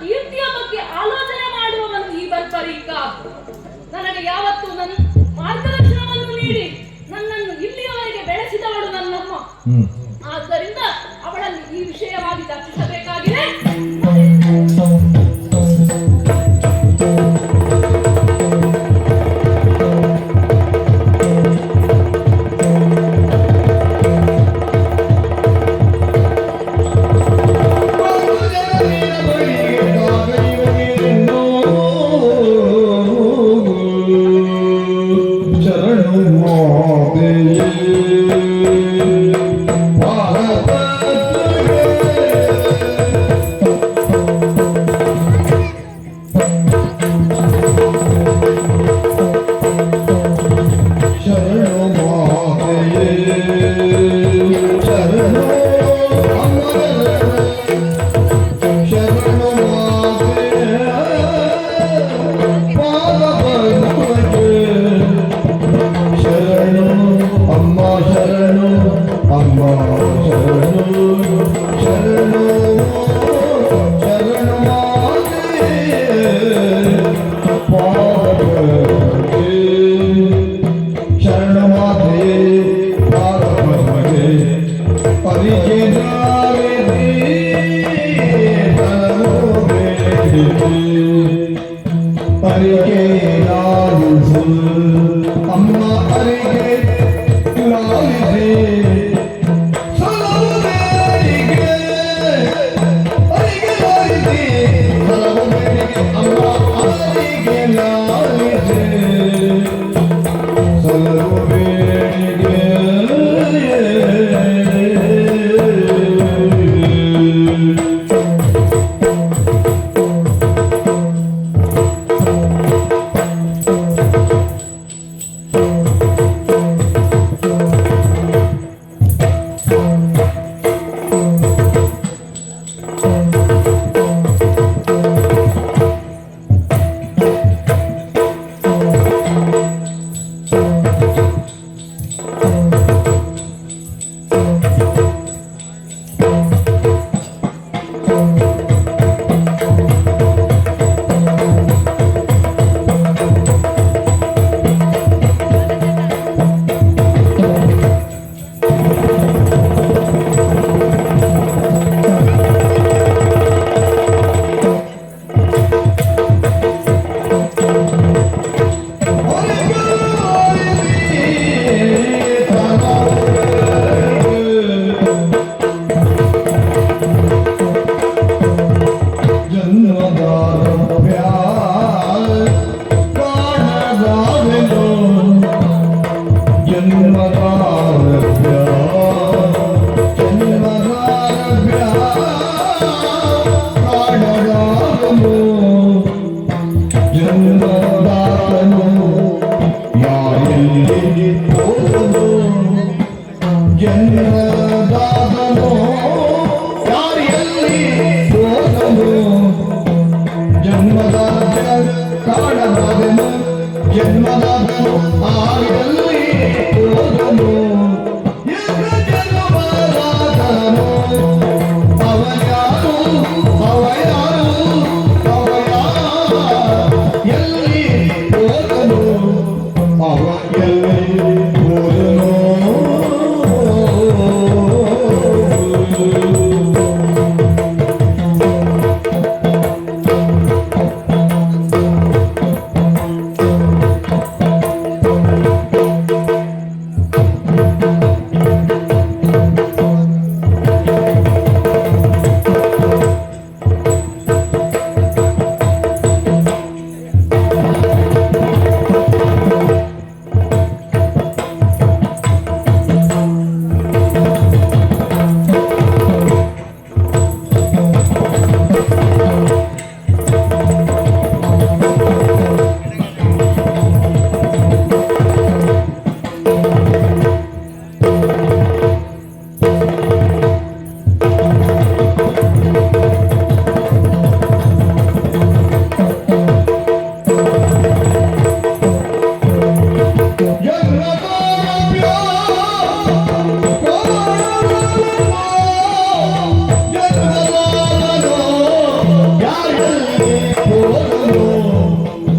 ಕೀರ್ತಿಯ ಬಗ್ಗೆ ಆಲೋಚನೆ ಮಾಡುವವನು ಈ ಬರ್ಬರೀಕ. ನನಗೆ ಯಾವತ್ತೂ ನನ್ನ ಮಾರ್ಗದರ್ಶನವನ್ನು ನೀಡಿ ನನ್ನನ್ನು ಇಲ್ಲಿಯವರೆಗೆ ಬೆಳೆಸಿದವಳು ನನ್ನಮ್ಮ. ಆದ್ದರಿಂದ ಅವಳನ್ನು ಈ ವಿಷಯವಾಗಿ ಚರ್ಚಿಸಬೇಕಾಗಿದೆ.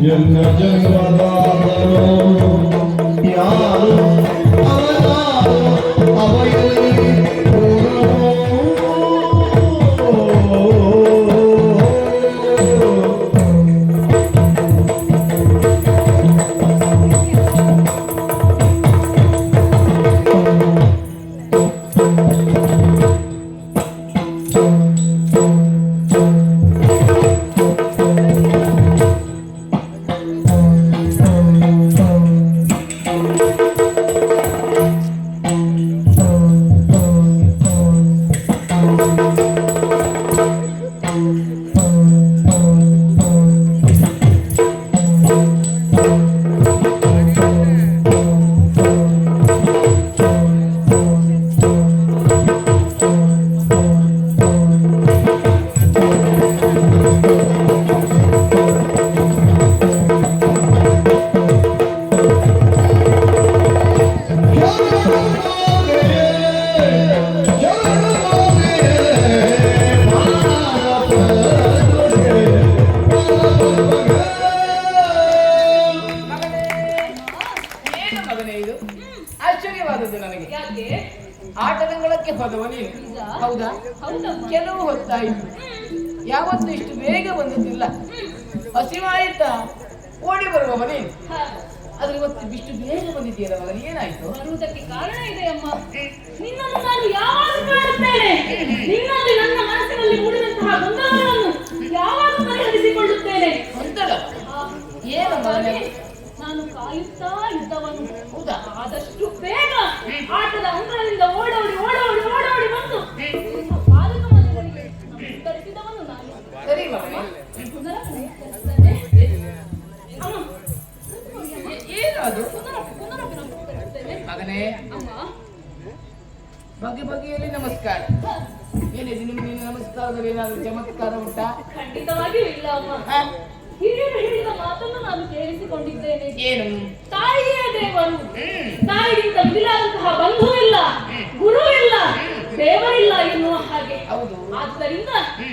ಎನ್ನ ಜನ್ಮದಾತನು ಯಾರು ಅವನಾರು ಅವಯಲ್ಲಿ ಆಶ್ಚರ್ಯವಾದದ್ದು ನನಗೆ. ಯಾಕೆ? ಆಟದಂಗಳಕ್ಕೆ ಹೋದವ ನೀನು, ಹೌದಾ? ಕೆಲವು ಹೊತ್ತಾಯಿತು, ಯಾವತ್ತು ಇಷ್ಟು ಬೇಗ ಬಂದದ್ದಿಲ್ಲ. ಹಸಿವಾಯಿತಾ ಓಡಿ ಬರುವವ ನೀನು, ಆದ್ರೆ ಇವತ್ತು ಇಷ್ಟು ಬೇಗ ಬಂದಿದ್ದೀಯಲ್ಲ ಮಗನ, ಏನಾಯ್ತು? ಬರುವುದಕ್ಕೆ ಕಾರಣ ಇದೆ ಅಮ್ಮ. ನಿನ್ನನ್ನು ನಾನು ಯಾವಾಗ ಕಾಣುತ್ತೇನೆ, ನಿನ್ನಲ್ಲಿ ನನ್ನ ಮನಸ್ಸಿನಲ್ಲಿ ಮೂಡಿದಂತಹ ಗೊಂದಲಗಳನ್ನು ಯಾವಾಗ ಪರಿಹರಿಸಿಕೊಳ್ಳುತ್ತೇನೆ. ಗೊಂದಲ ಏನಮ್ಮ? ನಾನು ಕಾಯುತ್ತಾ ಇದ್ದವನು, ಹೌದಾ? ಆದಷ್ಟು ಬೇಗ ಆಟದ ಅಂಗಳದಿಂದ ಓಡೋಡಿ ಓಡೋಡಿ ಓಡೋಡಿ ಬಂದು ಪಾಲಕ ಮನೆಗಳಿಗೆ ಉತ್ತರಿಸಿದವನು ನಾನು. ಸರಿ ಮಗನೇ, ಏನದು ಮಗನೇ? ಬಗೆ ಬಗೆಯಲ್ಲಿ ನಮಸ್ಕಾರ. ಏನಿದೆ ನಿಮಗೆ ನಮಸ್ಕಾರದಲ್ಲಿ ಏನಾದರೂ ಚಮತ್ಕಾರ ಉಂಟಾ? ಖಂಡಿತವಾಗಿಯೂ ಇಲ್ಲ ಅಮ್ಮ. ಹಿರಿಯರು ಹೇಳಿದ ಮಾತನ್ನು ನಾನು ಕೇಳಿಸಿಕೊಂಡಿದ್ದೇನೆ. ಏನು? ತಾಯಿಯೇ ದೇವರು, ತಾಯಿಗಿಂತ ಮಿಗಿಲಾದಂತಹ ಬಂಧು ಇಲ್ಲ, ಗುರು ಇಲ್ಲ, ದೇವರಿಲ್ಲ ಎನ್ನುವ ಹಾಗೆ. ಹೌದು. ಆದ್ದರಿಂದ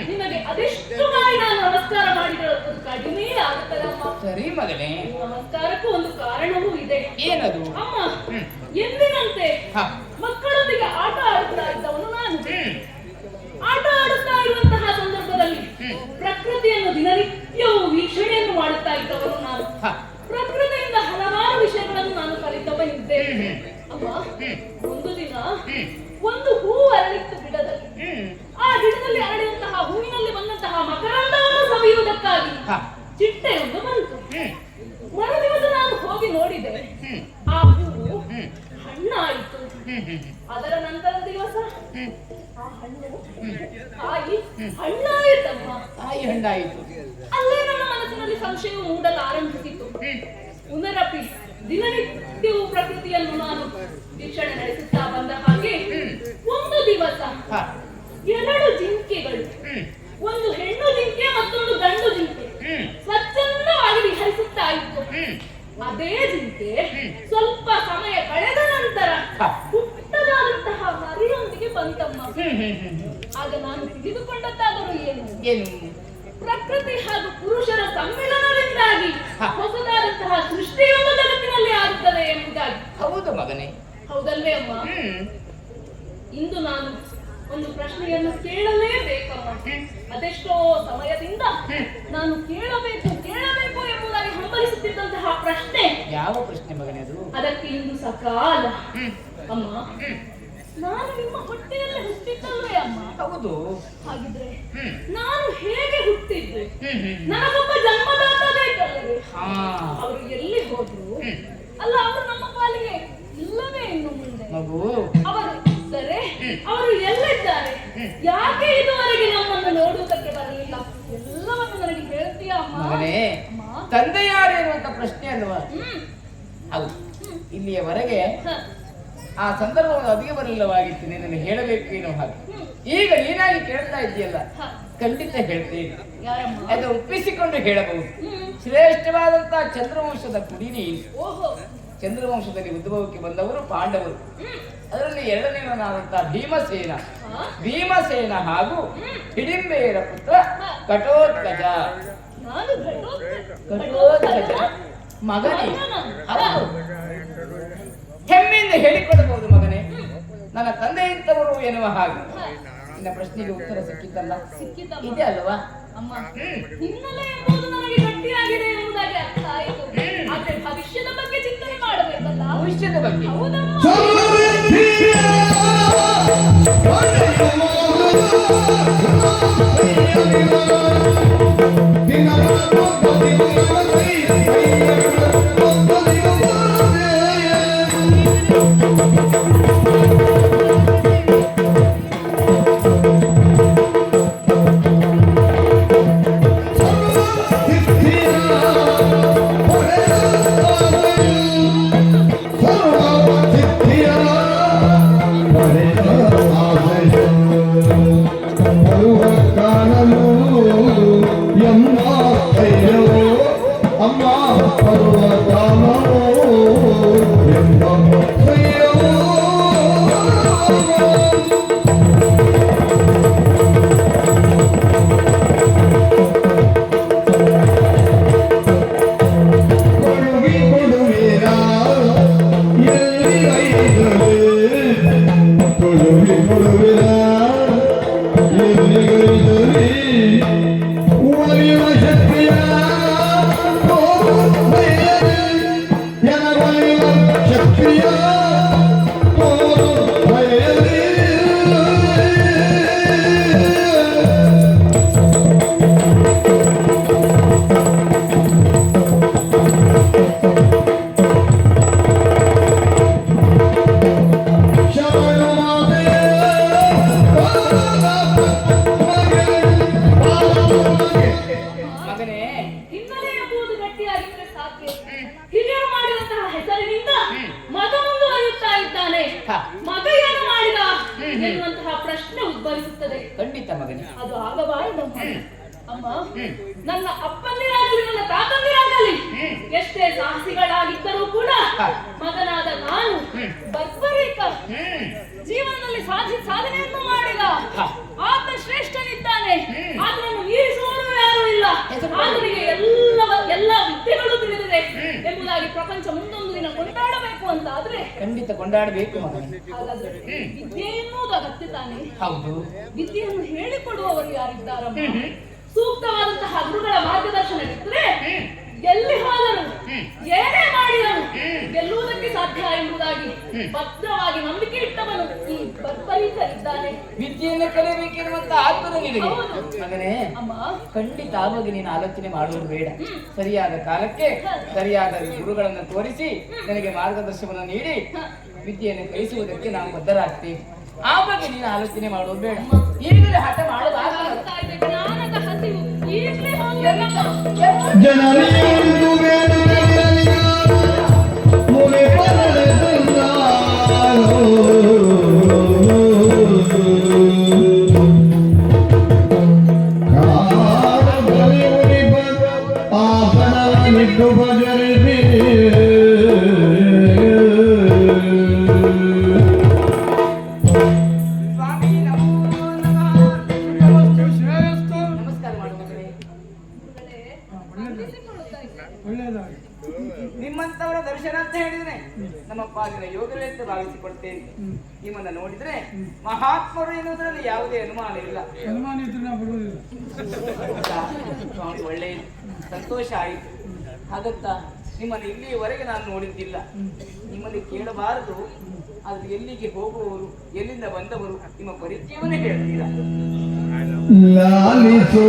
ನಿಮಗೆ ಅದೆಷ್ಟು ಬಾರಿ ನಾನು ನಮಸ್ಕಾರ ಮಾಡಿದರೂ ಕಡಿಮೆ ಆಗುತ್ತದಮ್ಮ. ಸರಿ ಮಗನೇ, ನಮಸ್ಕಾರಕ್ಕೂ ಒಂದು ಕಾರಣವೂ ಇದೆ. ಏನದು? ಅಮ್ಮ, ಎಂದಿನಂತೆ ಮಕ್ಕಳೊಂದಿಗೆ ಆಟ ಆಡುತ್ತಾ ಇದ್ದವನು ನಾನು. ಆಟ ಆಡುತ್ತಾ ಇರುವಂತಹ ಸಂದರ್ಭದಲ್ಲಿ ಪ್ರಕೃತಿಯನ್ನು ದಿನನಿತ್ಯವೂ ವೀಕ್ಷಣೆಯನ್ನು ಮಾಡುತ್ತಾ ಇದ್ದವನು ನಾನು. ಪ್ರಕೃತಿಯಿಂದ ಹಲವಾರು ವಿಷಯಗಳನ್ನು ನಾನು ಕಲಿತ ಬಂದಿದ್ದೇನೆ ಅಮ್ಮ. ಒಂದು ದಿನ ಒಂದು ಹೂ ಅರಳಿತ್ತು ಗಿಡದಲ್ಲಿ. ಆ ಗಿಡದಲ್ಲಿ ಅರಳಿದಂತಹ ಹೂವಿನಲ್ಲಿ ಬಂದಂತಹ ಮಕರಂದವನ್ನು ಸವಿಯುವುದಕ್ಕಾಗಿ ಚಿಟ್ಟೆಯೊಂದು ಬಂತು. ಮರುದಿವಸ ನಾನು ಹೋಗಿ ನೋಡಿದೆ, ಆ ಹೂವು ಹಣ್ಣಾಯಿತು. ಅದರ ನಂತರದ ದಿವಸ ಆ ಹಣ್ಣು ಕಾಯಿ ಹಣ್ಣಾಯಿತಮ್ಮ. ಕಾಯಿ ಹಣ್ಣಾಯಿತು. ಅಲ್ಲೇ ನನ್ನ ಮನಸ್ಸಿನಲ್ಲಿ ಸಂಶಯವು ಮೂಡಲು ಆರಂಭಿಸಿತು. ಪುನರಪಿ ದಿನನಿತ್ಯವೂ ಪ್ರಕೃತಿಯನ್ನು ನಾನು ವೀಕ್ಷಣೆ ನಡೆಸುತ್ತಾ ಬಂದ ಹಾಗೆ ಒಂದು ದಿವಸ ಎರಡು ಜಿಂಕೆಗಳು, ಒಂದು ಹೆಣ್ಣು ಜಿಂಕೆ ಮತ್ತೊಂದು ಗಂಡು ಜಿಂಕೆ, ಸ್ವಚ್ಛಂದವಾಗಿ ವಿಹರಿಸುತ್ತಾ ಇತ್ತು. ಅದೇ ಜಿಂಕೆ ಸ್ವಲ್ಪ ಸಮಯ ಕಳೆದ ನಂತರ ಪುಟ್ಟದಾದಂತಹ ಮರಿಯೊಂದಿಗೆ ಬಂತಮ್ಮ. ಆಗ ನಾನು ತಿಳಿದುಕೊಂಡದ್ದಾದರೂ ಏನು? ಪ್ರಕೃತಿ ಹಾಗೂ ಪುರುಷರ ಸಮ್ಮಿಲನದಿಂದಾಗಿ ಹೊಸದಾದಂತಹ ಸೃಷ್ಟಿಯೊಂದು ಜಗತ್ತಿನಲ್ಲಿ ಆಗುತ್ತದೆ ಎಂಬುದಾಗಿ. ಹೌದು ಮಗನೇ, ಹೌದಲ್ವೇ ಅಮ್ಮ? ಇಂದು ನಾನು ಒಂದು ಪ್ರಶ್ನೆಯನ್ನು ಕೇಳಲೇಬೇಕಮ್ಮ. ಅದೆಷ್ಟೋ ಸಮಯದಿಂದ ನಾನು ಕೇಳಬೇಕು ಕೇಳಬೇಕು ಎಂಬುದಾಗಿ ಹಂಬಲಿಸುತ್ತಿದ್ದಂತಹ ಪ್ರಶ್ನೆ. ಯಾವ ಪ್ರಶ್ನೆ ಮಗನೇ ಅದು? ಅದಕ್ಕೆ ಇಂದು ಸಕಾಲ ಅಮ್ಮ. ನಾನು ನಿಮ್ಮ ಹೊಟ್ಟೆಯಲ್ಲೇ ಹುಟ್ಟಿದ್ದಲ್ವೇ ಅಮ್ಮ? ಹೌದು. ಹಾಗಿದ್ರೆ ನಾನು ಹೇಗೆ ಹುಟ್ಟಿದ್ದೆ? ನನಗೊಬ್ಬ ಜನ್ಮದಾತ ಬೇಕಲ್ಲವೇ? ಅವರು ಎಲ್ಲಿ ಹೋದ್ರು? ಅಲ್ಲ, ಅವರು ನಮ್ಮ ಪಾಲಿಗೆ ಇಲ್ಲವೇ ಇನ್ನು ಮುಂದೆ? ಮಗು, ಅವರು ಇದ್ದರೆ ಅವರು ಎಲ್ಲಿದ್ದಾರೆ? ಯಾಕೆ ಇದುವರೆಗೆ ನಮ್ಮನ್ನು ನೋಡುವುದಕ್ಕೆ ಬರಲಿಲ್ಲ? ಎಲ್ಲವನ್ನು ನನಗೆ ಹೇಳ್ತೀಯಾ ಅಮ್ಮ? ಮಗನೇ, ತಂದೆ ಯಾರು ಎನ್ನುವಂತ ಪ್ರಶ್ನೆ ಅಲ್ವಾ? ಹೌದು. ಇಲ್ಲಿಯವರೆಗೆ ಆ ಸಂದರ್ಭವನ್ನು ಅದಿಗೆ ಬರಲಿಲ್ಲವಾಗಿತ್ತು, ನಿನ್ನನ್ನು ಹೇಳಬೇಕು ಏನೋ ಹಾಗೆ. ಈಗ ನೀನಾಗಿ ಕೇಳ್ತಾ ಇದ್ದೀಯಲ್ಲ, ಖಂಡಿತ ಹೇಳ್ತೇನೆ. ಅದು ಒಪ್ಪಿಸಿಕೊಂಡು ಹೇಳಬಹುದು. ಶ್ರೇಷ್ಠವಾದಂತಹ ಚಂದ್ರವಂಶದ ಕುಡಿ ನೀನು. ಚಂದ್ರವಂಶದಲ್ಲಿ ಉದ್ಭವಕ್ಕೆ ಬಂದವರು ಪಾಂಡವರು. ಅದರಲ್ಲಿ ಎರಡನೇವನಾದಂತಹ ಭೀಮಸೇನ ಹಾಗೂ ಹಿಡಿಂಬೆಯರ ಪುತ್ರ ಘಟೋತ್ಕಚ. ಘಟೋತ್ಕಚ ಮಗನೇ, ಹೌದು, ಹೆಮ್ಮೆಯಿಂದ ಹೇಳಿಕೊಳ್ಳಬಹುದು ಮಗನೇ, ನನ್ನ ತಂದೆ ಇಂಥವರು ಎನ್ನುವ ಹಾಗೆ. ನಿನ್ನ ಪ್ರಶ್ನೆಗೆ ಉತ್ತರ ಸಿಕ್ಕಿದ್ದಲ್ಲ, ಇದೆ ಅಲ್ವಾ? ಅಮ್ಮ, ಹಿನ್ನೆಲೆ ಎಂಬುದು ನನಗೆ ಗಟ್ಟಿಯಾಗಿದೆ ಎಂಬುದಾಗಿ ಅರ್ಥ ಆಯಿತು. ಆದ್ರೆ ಭವಿಷ್ಯದ ಬಗ್ಗೆ ಚಿಂತನೆ ಮಾಡಬೇಕಲ್ಲ. ಭವಿಷ್ಯದ ಬಗ್ಗೆ ಹೌದಮ್ಮ. ಮಗ ಏನು ಮಾಡಿದ ಎನ್ನುವಂತಹ ಪ್ರಶ್ನೆ ಉದ್ಭವಿಸುತ್ತದೆ. ಖಂಡಿತ ಮಗನೇ, ಅದು ಆಗಬಾರದು ಅಮ್ಮ. ನನ್ನ ಅಪ್ಪಂದಿರಾಗಲಿ ನನ್ನ ತಾತಂದಿರಾಗಲಿ ಎಷ್ಟೇ ಸಾಹಸಿಗಳಾಗಿದ್ದರೂ ಕೂಡ ಮಗನಾದ ನಾನು ಬರ್ಬರಿಕ ಜೀವನದಲ್ಲಿ ಸಾಧನೆಯನ್ನು ಮಾಡಿದ ಆತ ಶ್ರೇಷ್ಠನಿದ್ದಾನೆ. ಆತನನ್ನು ಮೀರಿಸುವವರು ಯಾರೂ ಇಲ್ಲ. ಆತನಿಗೆ ಎಲ್ಲ ವಿದ್ಯೆಗಳು ತಿಳಿದಿದೆ ಎಂಬುದಾಗಿ ಪ್ರಪಂಚ ಮುಂದೊಂದು ದಿನ ಕೊಂಡಾಡಬೇಕು ಅಂತ ಆದ್ರೆ ಖಂಡಿತ ಕೊಂಡಾಡಬೇಕು ಮಗನೇ. ಹಾಗಾದ್ರೆ ವಿದ್ಯೆ ಎನ್ನುವುದು ಅಗತ್ಯ ತಾನೆ. ಹೌದು, ವಿದ್ಯೆಯನ್ನು ಹೇಳಿಕೊಡುವವರು ಯಾರಿದ್ದಾರಮ್ಮ? ಸೂಕ್ತವಾದಂತಹ ಗುರುಗಳ ಮಾರ್ಗದರ್ಶನವಿದ್ದರೆ ಎಲ್ಲಿ ಹೋದರು ಏನೇ ಮಾಡಿದರು ಗೆಲ್ಲುವುದಕ್ಕೆ ಸಾಧ್ಯ ಎಂಬುದಾಗಿ ಭದ್ರವಾಗಿ ನಂಬಿಕೆ ಇಟ್ಟವನು ಈ ಬರ್ಬರೀಕರಿದ್ದಾನೆ. ವಿದ್ಯೆಯನ್ನು ಕಲಿಯಬೇಕೆನ್ನುವಂತ ಆತುರ ನಿನಗೆ ಮಗನೇ. ಖಂಡಿತ ಆ ಬಗ್ಗೆ ನೀನು ಆಲೋಚನೆ ಮಾಡುವುದು ಬೇಡ. ಸರಿಯಾದ ಕಾಲಕ್ಕೆ ಸರಿಯಾದ ಗುರುಗಳನ್ನು ತೋರಿಸಿ ನನಗೆ ಮಾರ್ಗದರ್ಶನವನ್ನು ನೀಡಿ ವಿದ್ಯೆಯನ್ನು ಕಲಿಸುವುದಕ್ಕೆ ನಾವು ಬದ್ಧರಾಗ್ತೇವೆ. ಆ ಬಗ್ಗೆ ನೀನು ಆಲೋಚನೆ ಮಾಡುವುದು ಬೇಡ. ಈಗಲೇ ಹಠ ಮಾಡಬಾರದು. ಜನರಿಯೊಂದು ಮುನೆ ಆಸನಿಟ್ಟು ಭಜರಿಸಿ ನಿಮ್ಮಂತವರ ದರ್ಶನ ಅಂತ ಹೇಳಿದ್ರೆ ನಮ್ಮ ಪಾಲಿನ ಯೋಗವೇ ಅಂತ ಭಾವಿಸಿಕೊಡ್ತೇನೆ. ನಿಮ್ಮನ್ನ ನೋಡಿದ್ರೆ ಮಹಾತ್ಮರು ಎನ್ನುವುದರಲ್ಲಿ ಯಾವುದೇ ಅನುಮಾನ ಇಲ್ಲ. ಒಳ್ಳೆ ಸಂತೋಷ ಆಯಿತು. ಹಾಗಂತ ನಿಮ್ಮನ್ನು ಇಲ್ಲಿಯವರೆಗೆ ನಾನು ನೋಡಿದ್ದಿಲ್ಲ. ನಿಮ್ಮಲ್ಲಿ ಕೇಳಬಾರದು, ಅದು ಎಲ್ಲಿಗೆ ಹೋಗುವವರು, ಎಲ್ಲಿಂದ ಬಂದವರು, ನಿಮ್ಮ ಪರಿಚಯವನ್ನೇ ಹೇಳ್ತೀರಾ. ಲಾಲಿಸೋ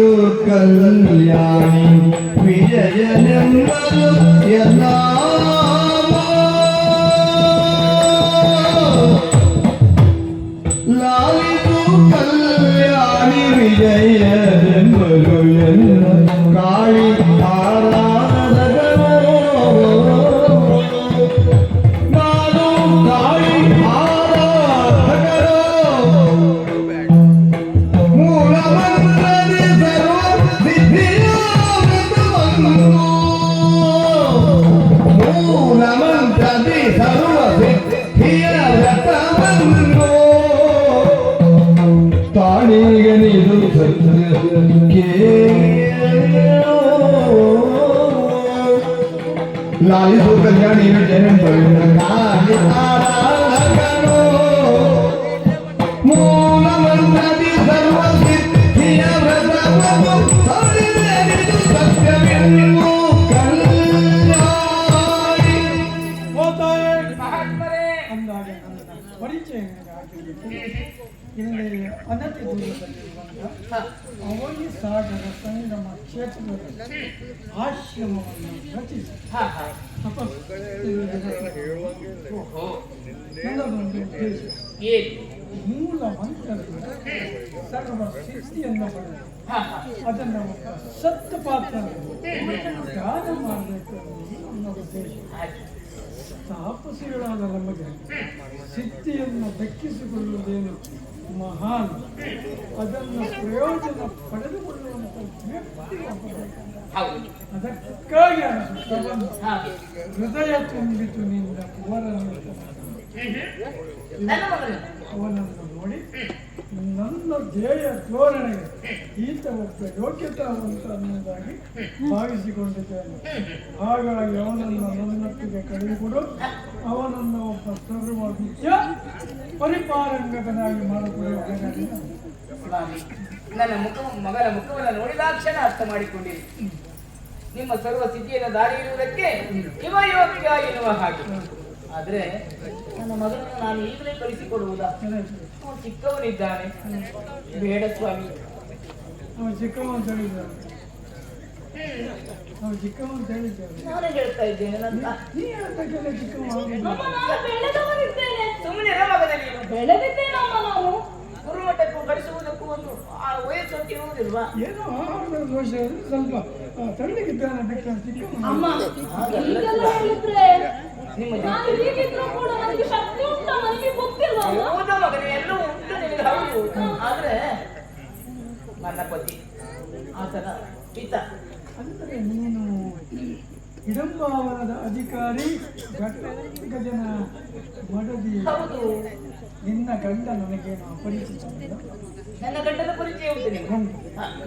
ಕಲ್ಯಾಣಿ ವಿಜಯನೆಂಬರು ಎಲ್ಲ ಲಾಲಿಸೋ ಕಲ್ಯಾಣಿ ವಿಜಯನೆಂಬರು ಎಲ್ಲ ಕಾಳಿ ಆರಾಧಕರು ನಾನು ಕಾಳಿ ಆರಾಧಕರು ಮೂಲಮಂತ್ರದಿ ಸರ್ವ ಸಿದ್ಧಿಯ ವ್ರತವನ್ನು ಮೂಲಮಂತ್ರದಿ ಸರ್ವ ಸಿದ್ಧಿಯ ವ್ರತವನ್ನು ತಾಳಿಗನಿದು ಸತ್ಯ ಕೇಳೋ ಲಾಲಿಸು ಕಲ್ಯಾಣಿ ಕಾಣಿತಾರಗನು ಮೂಲ ಮಂತ್ರದಿ ಸರ್ವ ಸಿದ್ಧಿಯ ವ್ರತವನ್ನು ಹರಿದೆರಿದು ಸತ್ಯವೆನ್ನು ಕಲ್ಯಾಣಿ. ಮಹಾತ್ಮರೇ, ಅಂದಾಗ ನನ್ನ ಪರಿಚಯ ನಿನಗೆ ಆಗಿರಲಿಕ್ಕೆ ಇಲ್ಲಿ ಅನತಿ ದೂರದಲ್ಲಿರುವಂಥ ಅವನಿ ಸಾಗರ ಸಂಗಮ ಕ್ಷೇತ್ರದಲ್ಲಿ ಆಶ್ರಮವನ್ನು ರಚಿಸಿ ಹಾ ಹಾ ಓಹೋ, ನನ್ನದೊಂದು ಉದ್ದೇಶ ಏನು? ಮೂಲ ಮಂತ್ರದಿಂದ ಸರ್ವ ಸಿದ್ಧಿಯನ್ನು ಪಡೆದು ಹಾ ಹಾ ಅದನ್ನು ಒಬ್ಬ ಸತ್ತ ಪಾತ್ರ ದಾನ ಮಾಡಬೇಕು ಅನ್ನೋದು ನನ್ನ ಉದ್ದೇಶ. ಹಾಗೆ. ತಾಪಸಿಗಳಾದ ನಮಗೆ ಸಿದ್ಧಿಯನ್ನು ದಕ್ಕಿಸಿಕೊಳ್ಳುವುದೇನು ಮಹಾನ್, ಅದನ್ನು ಪ್ರಯೋಜನ ಪಡೆದುಕೊಳ್ಳುವಂಥ ವ್ಯಕ್ತಿ ಒಬ್ಬ. ಹೌದು, ಅದಕ್ಕಾಗಿ ಅನಿಸುತ್ತವನು ಹಾಗೆ. ಹೃದಯ ತುಂಬಿತು ನಿಂದ ಕುವರನ್ನು ನನ್ನ ಮಗನು ಅವನನ್ನು ನೋಡಿ ನನ್ನ ಧ್ಯೇಯ ಧೋರಣೆಗೆ ಈತ ಒಬ್ಬ ಯೋಗ್ಯತಾವಂತ ಅನ್ನೋದಾಗಿ ಭಾವಿಸಿಕೊಂಡಿದ್ದೇನೆ. ಹಾಗಾಗಿ ಅವನನ್ನು ನನ್ನೊಟ್ಟಿಗೆ ಕಳೆದುಕೊಡು, ಅವನನ್ನು ಒಬ್ಬ ಸರ್ವ ವಿದ್ಯ ಪರಿಪಾರಂಗಕನಾಗಿ ಮಾಡಿಕೊಳ್ಳುವುದಾಗಿ ಸ್ವಾಮಿ, ನನ್ನ ಮಗನ ಮುಖವನ್ನು ನೋಡಿದಾಕ್ಷಣ ಅರ್ಥ ಮಾಡಿಕೊಂಡಿರಿ. ನಿಮ್ಮ ಸರ್ವ ಸಿದ್ಧಿಯನ್ನು ದಾರಿ ಇರುವುದಕ್ಕೆ ಇವ ಯೋಗ್ಯ ಎನ್ನುವ ಹಾಗೆ. ಆದ್ರೆ ನನ್ನ ಮಗನನ್ನು ನಾನು ಈಗಲೇ ಕಳಿಸಿಕೊಡುವುದಾ? ಅವನು ಚಿಕ್ಕವನಿದ್ದಾನೆ. ಬೇಡ ಸ್ವಾಮಿ. ಅವನು ಚಿಕ್ಕವಂತ ಹೇಳಿದ್ದಾರೆ, ಅವನು ಚಿಕ್ಕವಂತ ಹೇಳಿದ್ದಾರೆ. ನಾನು ಹೇಳ್ತಾ ಇದ್ದೇನೆ, ನನ್ನ ನೀ ಹೇಳ್ತಕ್ಕೆಲ್ಲ ಚಿಕ್ಕವ ಅಮ್ಮ ನಾನು ಬೆಳೆದವನಿದ್ದೇನೆ, ಸುಮ್ಮನೆ ಮಗನ ನೀನು ಬೆಳೆದಿದ್ದೇನೆ ಅಮ್ಮ ನಾನು. ಗುರುಮಠಕ್ಕೂ ಕಳಿಸುವುದಕ್ಕೂ ಒಂದು ಆ ವಯಸ್ಸು ಅಂತ ಇರುವುದಿಲ್ವಾ? ಏನೋ ಆಹಾರದ ದೋಷ ಇದ್ರೆ ಸ್ವಲ್ಪ ತಳ್ಳಿಗಿದ್ದಾನೆ ಬಿಟ್ಟು ಚಿಕ್ಕವ. ಅಮ್ಮ ಹೀಗೆಲ್ಲ ಹೇಳಿದ್ರೆ ನಿಮ್ಮ ನಾನು ಹೀಗಿದ್ರು ಕೂಡ ನನಗೆ ಶಕ್ತಿ ಉಂಟಾ ನನಗೆ ಗೊತ್ತಿಲ್ವಾ ಅಮ್ಮ? ಹೌದಾ ಮಗನೇ, ಎಲ್ಲವೂ ಉಂಟು ನಿನಗೆ, ಹೌದು. ಆದ್ರೆ ನನ್ನ ಪತಿ ಆತನ ಪಿತ ಅಂದರೆ ನೀನು ಹಿಡಂಬಾವನದ ಅಧಿಕಾರಿ ಗಜನ ಮಡದಿ. ಹೌದು. ನಿನ್ನ ಗಂಡ ನನಗೇನು ಅಪರಿಚಿತ ನನ್ನ ಗಂಡನ ಪರಿಚಯ ಉಂಟು ನಿಮಗೆ?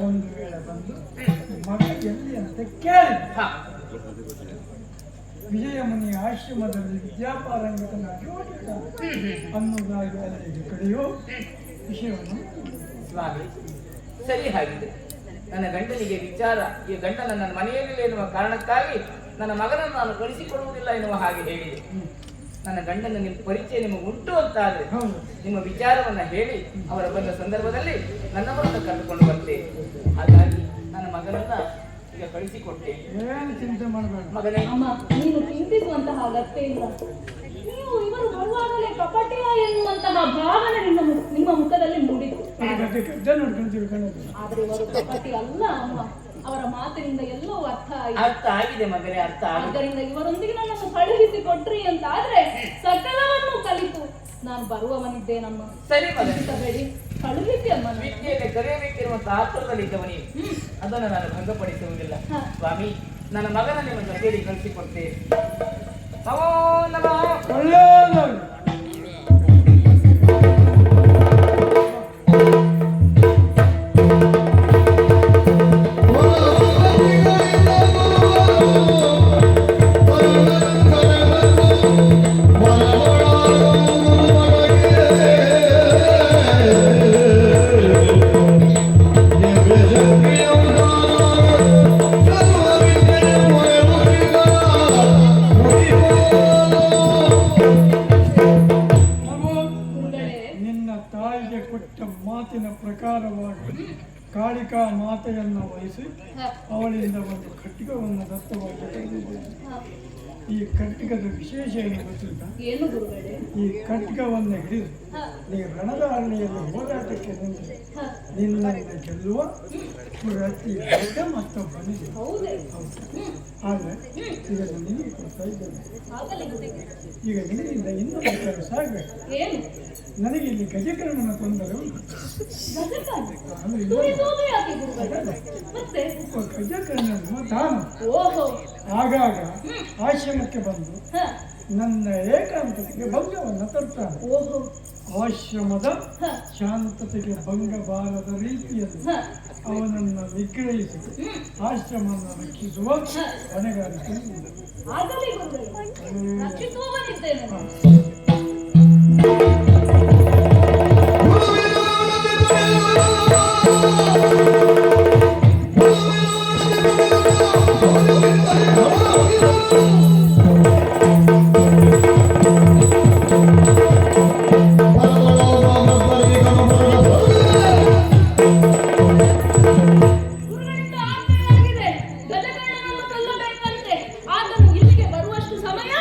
ಒಂದು ವೇಳೆ ಬಂದು ಮಗ ಎಲ್ಲಿ ಅಂತ ಕೇಳಿ ಹಾ, ವಿಜಯಮುನಿ ಆಶ್ರಮದಲ್ಲಿ ವಿದ್ಯಾಪಾರಂಗತನಾಗಿ ಹೋಗಿದ್ದಾನೆ ಅನ್ನೋದಾಗಿ ಅಲ್ಲಿಗೆ ಕಡೆಯೋ ವಿಷಯವನ್ನು ಸ್ವಾಮಿ ಸರಿ. ಹಾಗಿದೆ ನನ್ನ ಗಂಡನಿಗೆ ವಿಚಾರ, ಈ ಗಂಡ ನನ್ನ ಮನೆಯಲ್ಲಿಲ್ಲ ಎನ್ನುವ ಕಾರಣಕ್ಕಾಗಿ ನನ್ನ ಮಗನನ್ನು ನಾನು ಕಳಿಸಿಕೊಡುವುದಿಲ್ಲ ಎನ್ನುವ ಹಾಗೆ ಹೇಳಿದೆ. ನನ್ನ ಗಂಡನ ನಿಮ್ಮ ಪರಿಚಯ ನಿಮಗೆ ಉಂಟು ಅಂತ ಆದ್ರೆ ಹೌದು. ನಿಮ್ಮ ವಿಚಾರವನ್ನ ಹೇಳಿ ಅವರ ಬಂದ ಸಂದರ್ಭದಲ್ಲಿ ನನ್ನವರನ್ನು ಕರೆದುಕೊಂಡು ಬರ್ತೇನೆ. ಹಾಗಾಗಿ ನನ್ನ ಮಗನನ್ನ ಈಗ ಕಳಿಸಿಕೊಟ್ಟೆ. ಏನು ಚಿಂತೆ ಮಾಡಬೇಡ ಮಗನೇ, ಅಮ್ಮ ನೀನು ಚಿಂತಿಸುವಂತಹ ಅಗತ್ಯ ಇಲ್ಲ. ನೀವು ಇವರು ಬರುವಾಗಲೇ ಕಪಟಿಯ ಎನ್ನುವಂತಹ ಭಾವನೆ ನಿಮ್ಮ ಮುಖದಲ್ಲಿ ಮೂಡಿತು. ಗಡ್ಡ ನೋಡ್ಕೊಂಡು ತಿಳ್ಕೊಳ್ಳೋದು. ಆದ್ರೆ ಇವರು ಕಪಟಿ ಅಲ್ಲ ಅಮ್ಮ. ಅವರ ಮಾತಿನಿಂದ ಎಲ್ಲವೂ ಅರ್ಥ ಆಯಿತು. ಅರ್ಥ ಆಗಿದೆ ಮಗನೇ, ಅರ್ಥ ಆಗಿದೆ. ಆದ್ದರಿಂದ ಇವರೊಂದಿಗೆ ನನ್ನನ್ನು ಕಳುಹಿಸಿ ಕೊಟ್ರಿ ಅಂತ ಆದ್ರೆ ಸಕಲವನ್ನು ಕಲಿತು ನಾನು ಬರುವವನಿದ್ದೇನಮ್ಮ. ಸರಿ ಮಗನೇ, ಬೇಡಿ ಕಳುಹಿಸಿ ಅಮ್ಮ. ವಿದ್ಯೆಯಲ್ಲಿ ಕರೆಯಬೇಕಿರುವಂತಹ ಆತುರದಲ್ಲಿದ್ದವನೇ, ಅದನ್ನು ನಾನು ಭಂಗಪಡಿಸುವುದಿಲ್ಲ. ಹಾ. ಸ್ವಾಮಿ, ನನ್ನ ಮಗನ ನಿಮ್ಮ ಜೊತೆಯಲ್ಲಿ ಕಳಿಸಿಕೊಡ್ತೇನೆ. ನಮೋ ನಮಃ. ಒಳ್ಳೆಯದಾಗಲಿ. ಮಾತಿನ ಪ್ರಕಾರವಾಗಿ ಕಾಳಿಕಾ ಮಾತೆಯನ್ನು ವಹಿಸಿ ಅವಳಿಂದ ಒಂದು ಖಡ್ಗವನ್ನು ದತ್ತವಾಗಿ ತೆಗೆದಿದ್ದೇನೆ. ಈ ಖಡ್ಗದ ವಿಶೇಷ ಏನು ಗೊತ್ತಿಲ್ಲ. ಏನು ಗುರುಗಳೇ? ಈ ಖಡ್ಗವನ್ನು ಹಿಡಿದು ಈ ರಣದ ಹಳ್ಳಿಯಲ್ಲಿ ಹೋರಾಟಕ್ಕೆ ನಿಂತು ನಿನ್ನನ್ನು ಗೆಲ್ಲುವ ಪ್ರತಿ ದೊಡ್ಡ ಮತ್ತೊಬ್ಬನಿದೆ. ಹೌದೇ? ಆದರೆ ಇದನ್ನು ನಿನಗೆ ಕೊಡ್ತಾ ಇದ್ದೇನೆ. ಆಗಲೇ ಈಗ ನಿನ್ನಿಂದ ಇನ್ನೊಂದು ಕೆಲಸ ಆಗಬೇಕು. ಏನು? ನನಗೆ ಇಲ್ಲಿ ಗಜಕರ್ಣನ ತೊಂದರೆ ಉಂಟು. ತುಳಿಸುವುದು ಯಾಕೆ ಗುರುಗಳೇ? ಮತ್ತೆ ಗಜಕರ್ಣನ ದಾನ ಓಹೋ ಆಗಾಗ ಆಶ್ರಮಕ್ಕೆ ಬಂದು ನನ್ನ ಏಕಾಂತತೆಗೆ ಭಂಗವನ್ನು ತರ್ತಾನೆ. ಓಹೋ. ಆಶ್ರಮದ ಹ. ಶಾಂತತೆಗೆ ಭಂಗ ಬಾರದ ರೀತಿಯಲ್ಲಿ ಹ. ಅವನನ್ನು ನಿಗ್ರಹಿಸಿ ಆಶ್ರಮವನ್ನು ರಕ್ಷಿಸುವ ಹೊಣೆಗಾರಿಕೆ ಇದೆ. ಆಗಲಿ ಗುರುಗಳೇ, ರಕ್ಷಿಸುವವನಿದ್ದೇನೆ. ಗುರುಗಳಿಂದ ಆಜ್ಞೆಯಾಗಿದೆ, ಗಜಕರ್ಣನನ್ನು ಕೊಲ್ಲಬೇಕಂತೆ. ಆತನು ಇಲ್ಲಿಗೆ ಬರುವಷ್ಟು ಸಮಯ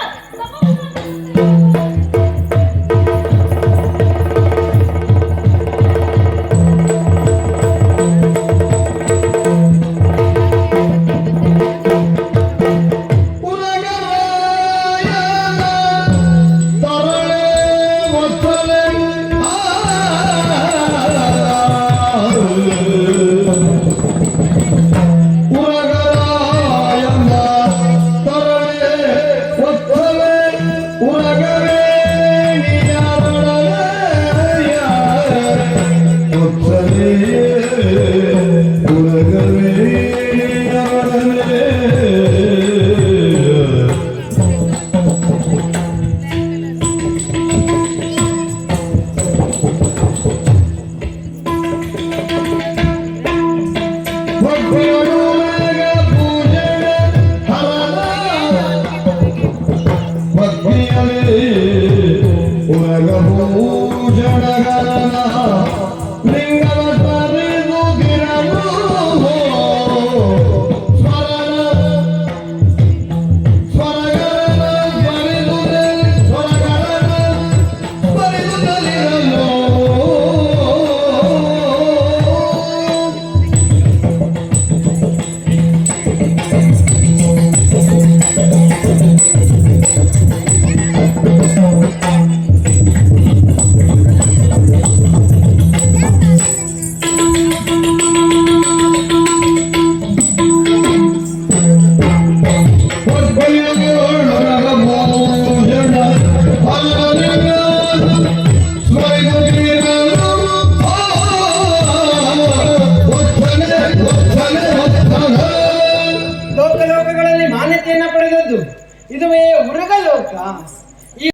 ಲೋಕಲೋಕಗಳಲ್ಲಿ ಮಾನ್ಯತೆಯನ್ನು ಪಡೆದದ್ದು ಇದುವೇ ಉರಗಲೋಕ.